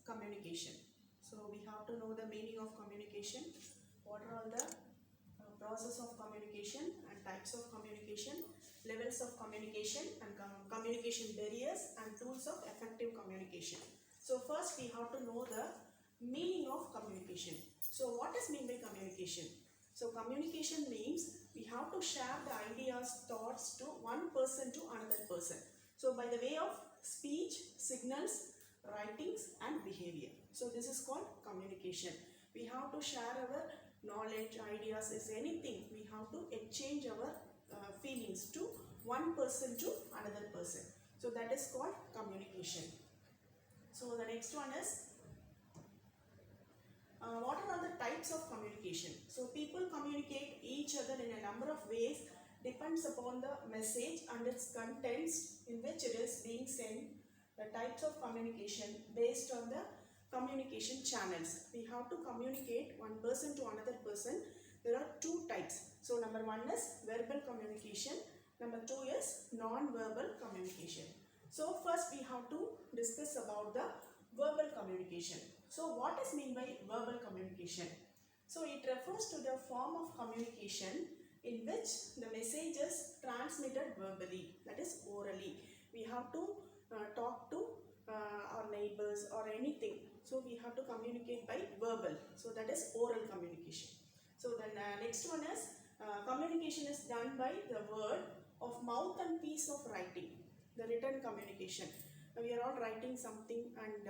communication. So we have to know the meaning of communication. What are all the process of communication and types of communication, levels of communication and communication barriers and tools of effective communication. So first we have to know the meaning of communication. So what is mean by communication? So communication means we have to share the ideas, thoughts to one person to another person. So by the way of speech, signals, writings and behavior. So this is called communication. We have to share our knowledge, ideas, is anything. We have to exchange our feelings to one person to another person. So that is called communication. So the next one is what are all the types of communication? So people communicate each other in a number of ways, depends upon the message and its contents in which it is being sent. The types of communication based on the communication channels. We have to communicate one person to another person. There are two types. So number one is verbal communication. Number two is non-verbal communication. So first we have to discuss about the verbal communication. So what is mean by verbal communication? So it refers to the form of communication in which the message is transmitted verbally, that is orally. We have to talk to our neighbors or anything. So we have to communicate by verbal. So that is oral communication. So then next one is communication is done by the word of mouth and piece of writing. The written communication. We are all writing something and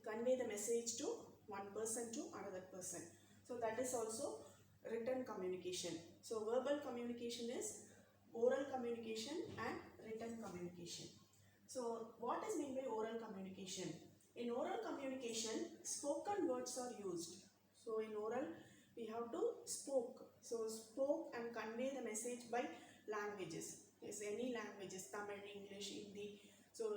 convey the message to one person to another person. So that is also written communication. So verbal communication is oral communication and written communication. So what is meant by oral communication? In oral communication, spoken words are used. So in oral, we have to spoke. So spoke and convey the message by languages. Yes, any languages, Tamil, English, Hindi, so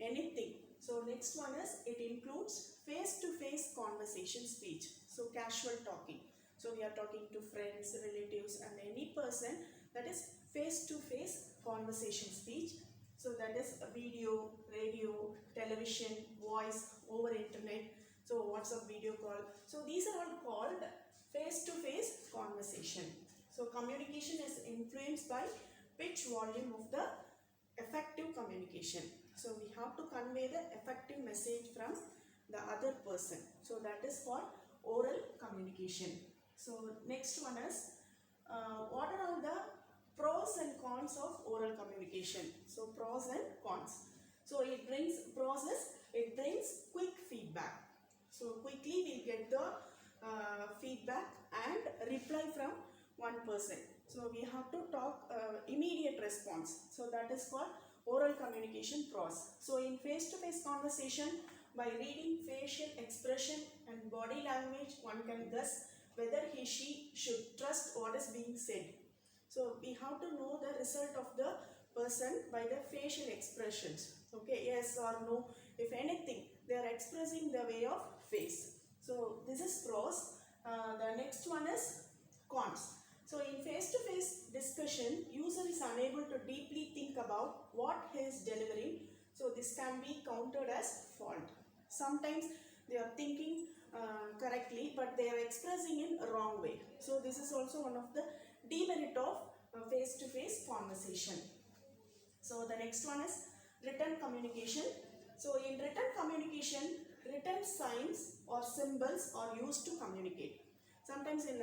anything. So next one is, it includes face-to-face conversation speech. So casual talking. So we are talking to friends, relatives and any person, that is face-to-face conversation speech. So that is a video, radio, television, voice, over internet, so WhatsApp video call. So these are all called face-to-face conversation. So communication is influenced by pitch volume of the effective communication. So we have to convey the effective message from the other person. So that is called oral communication. So next one is what are all the pros and cons of oral communication? So pros and cons. So it brings quick feedback. So quickly we get the feedback and reply from one person. So we have to talk immediate response. So that is called oral communication pros. So in face-to-face conversation, by reading facial expression and body language, one can guess whether she should trust what is being said. So we have to know the result of the person by the facial expressions. Okay, yes or no, if anything, they are expressing the way of face. So this is pros. The next one is cons. So in face-to-face discussion, user is unable to deeply think about what he is delivering. So this can be counted as fault. Sometimes they are thinking correctly, but they are expressing in a wrong way. So this is also one of the demerit of face-to-face conversation. So the next one is written communication. So in written communication, written signs or symbols are used to communicate. Sometimes in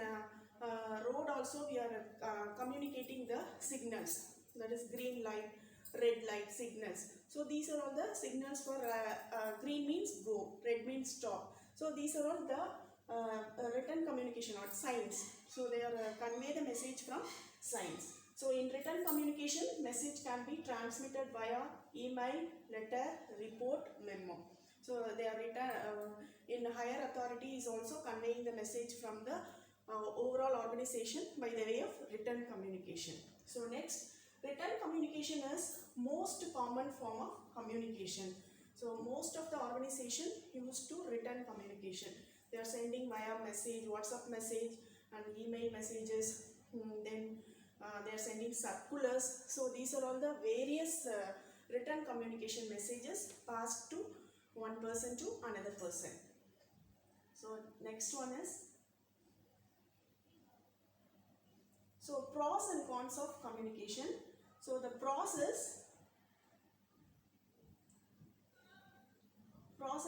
road also we are communicating the signals, that is green light, red light signals. So these are all the signals for green means go, red means stop. So these are all the written communication or signs. So they are convey the message from signs. So in written communication, message can be transmitted via email, letter, report, memo. So they are written in higher authority is also conveying the message from the overall organization by the way of written communication. So next, written communication is most common form of communication. So most of the organization used to written communication. They are sending via message, WhatsApp message and email messages. Then they are sending circulars. So these are all the various written communication messages passed to one person to another person. So next one is, so pros and cons of communication. So the pros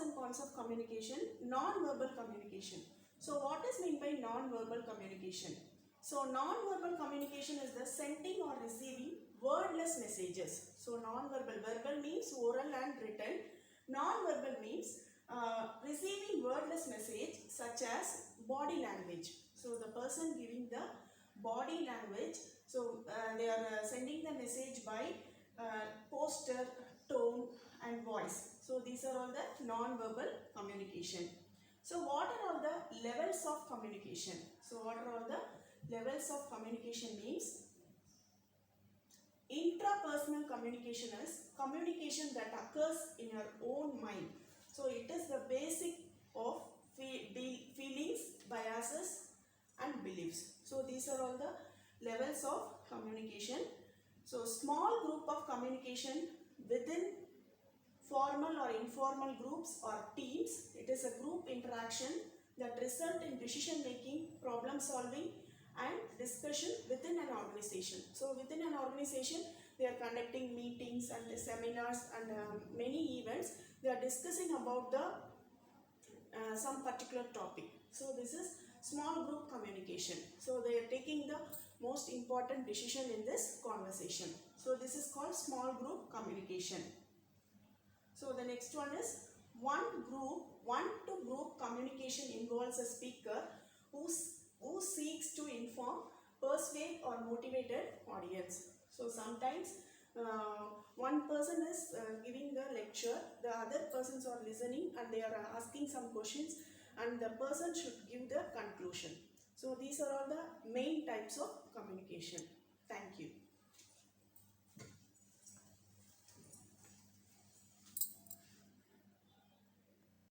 and cons of communication. Non-verbal communication. So what is meant by non-verbal communication? So non-verbal communication is the sending or receiving wordless messages. So non-verbal, verbal means oral and written. Non-verbal means receiving wordless message such as body language. So the person giving the body language, so they are sending the message by posture, tone and voice. So these are all the non-verbal communication. So what are all the levels of communication? So what are all the levels of communication means? Intrapersonal communication is communication that occurs in your own mind. So it is the basic of feelings, biases and beliefs. So these are all the levels of communication. So small group of communication within formal or informal groups or teams. It is a group interaction that result in decision making, problem solving and discussion within an organization. So within an organization, they are conducting meetings and seminars and many events. They are discussing about the some particular topic. So this is small group communication. So they are taking the most important decision in this conversation. So this is called small group communication. So the next one is one-to-group communication involves a speaker who seeks to inform, persuade or motivate an audience. So sometimes one person is giving the lecture, the other persons are listening and they are asking some questions and the person should give the conclusion. So these are all the main types of communication. Thank you.